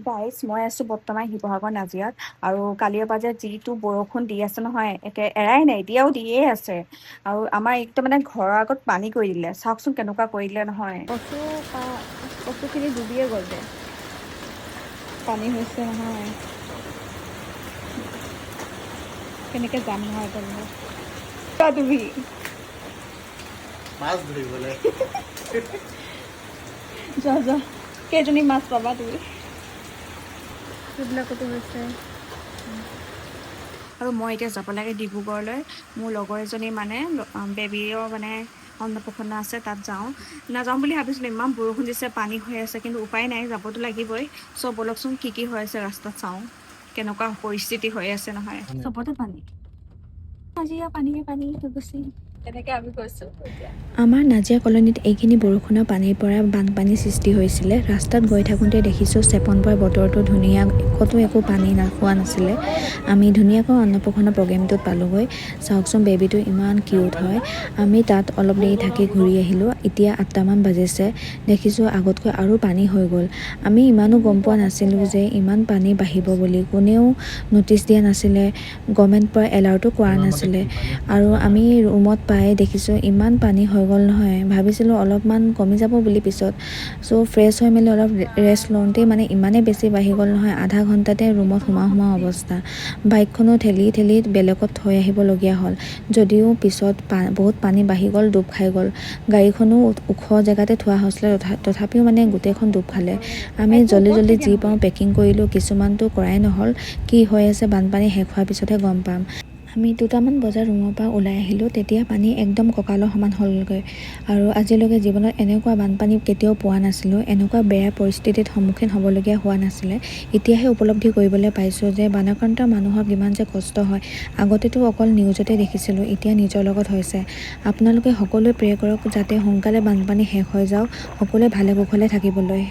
guys মই আছোঁ বৰ্তমান শিৱসাগৰ নাজিৰাত আৰু কালিৰ পৰা যে যিটো বৰষুণ দি আছে নহয় একে এৰাই নাই এতিয়াও দিয়ে আছে আৰু আমাৰ একদম মানে ঘৰৰ আগত পানী কৰি দিলে চাওকচোন কেনেকুৱা কৰি দিলে নহয় কচুখিনি ডুবিয়ে গ'ল যে পানী হৈছে নহয় কেনেকৈ যাম নহয় তুমি মাছ ধৰিবলৈ যোৱা কেইজনী মাছ পাবা তুমি সেইবিলাকতো হৈছে আৰু মই এতিয়া যাব লাগে ডিব্ৰুগড়লৈ মোৰ লগৰ এজনী মানে বেবীও মানে অন্নপ্ৰসন্ন আছে তাত নাযাওঁ বুলি ভাবিছিলোঁ ইমান বৰষুণ দিছে পানী হৈ আছে কিন্তু উপায় নাই যাবতো লাগিবই চ' ব'লকচোন কি হৈ আছে ৰাস্তাত চাওঁ কেনেকুৱা পৰিস্থিতি হৈ আছে নহয় চবতে পানী আজি পানীয়ে পানী হৈ গৈছে তেনেকৈ আমি গৈছোঁ এতিয়া আমাৰ নাজিৰা কলনীত এইখিনি বৰষুণৰ পানীৰ পৰা বানপানীৰ সৃষ্টি হৈছিলে ৰাস্তাত গৈ থাকোঁতে দেখিছোঁ চেপন পৰা বতৰটো ধুনীয়া ক'তো একো পানী হোৱা নাছিলে আমি ধুনীয়াকৈ অন্নপ্ৰসন্ন প্ৰগ্ৰেমটোত পালোঁগৈ চাওকচোন বেবীটো ইমান কিউট হয় আমি তাত অলপ দেৰি থাকি ঘূৰি আহিলোঁ এতিয়া 8টামান বাজিছে দেখিছোঁ আগতকৈ আৰু পানী হৈ গ'ল আমি ইমানো গম পোৱা নাছিলোঁ যে ইমান পানী বাঢ়িব বুলি কোনেও ন'টিচ দিয়া নাছিলে গভৰ্ণমেণ্টৰ পৰা এলাৰ্টো কৰা নাছিলে আৰু আমি ৰুমত পাই দেখিছোঁ ইমান পানী হৈ গ'ল নহয় ভাবিছিলোঁ অলপমান কমি যাব বুলি পিছত চ' ফ্ৰেছ হৈ মেলি অলপ ৰেষ্ট লওঁতেই মানে ইমানেই বেছি বাঢ়ি গ'ল নহয় আধা ঘণ্টাতে ৰুমত সোমাও অৱস্থা বাইকখনো ঠেলি বেলেগত থৈ আহিবলগীয়া হ'ল যদিও পিছত বহুত পানী বাঢ়ি গ'ল ডুব খাই গ'ল গাড়ীখনো ওখ জেগাতে থোৱা হৈছিলে তথাপিও মানে গোটেইখন ডুব খালে আমি জল্দি যি পাওঁ পেকিং কৰিলোঁ কিছুমানটো কৰাই নহ'ল কি হৈ আছে বানপানী শেষ হোৱাৰ পিছতহে গম পাম আমি 2টামান বজাত ৰুমৰ পৰা ওলাই আহিলোঁ তেতিয়া পানী একদম কঁকালৰ সমান হ'লগৈ আৰু আজিলৈকে জীৱনত এনেকুৱা বানপানী কেতিয়াও পোৱা নাছিলোঁ এনেকুৱা বেয়া পৰিস্থিতিত সন্মুখীন হ'বলগীয়া হোৱা নাছিলে এতিয়াহে উপলব্ধি কৰিবলৈ পাইছোঁ যে বানাক্ৰান্ত মানুহৰ কিমান যে কষ্ট হয় আগতেতো অকল নিউজতে দেখিছিলোঁ এতিয়া নিজৰ লগত হৈছে আপোনালোকে সকলোৱে প্ৰে কৰক যাতে সোনকালে বানপানী শেষ হৈ যাওক সকলোৱে ভালে কুশলে থাকিবলৈ